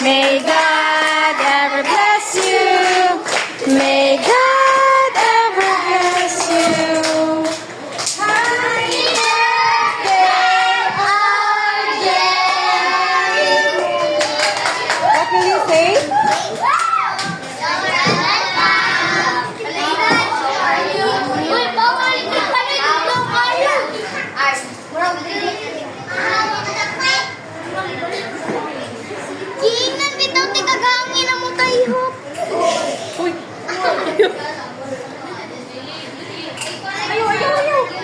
May God ever bless you. May God ever bless you. Happy birthday, RJ. What will you say?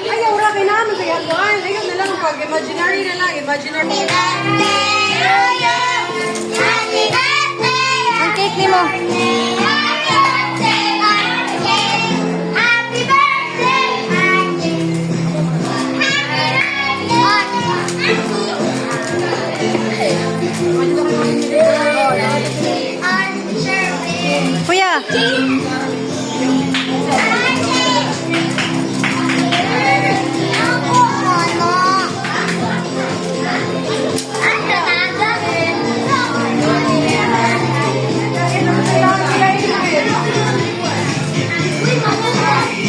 Ayaw, rakin namin sa yakuan. Ayaw na lang, pag-imaginary na lang, imaginary. Ang cake ni mo. Kuya.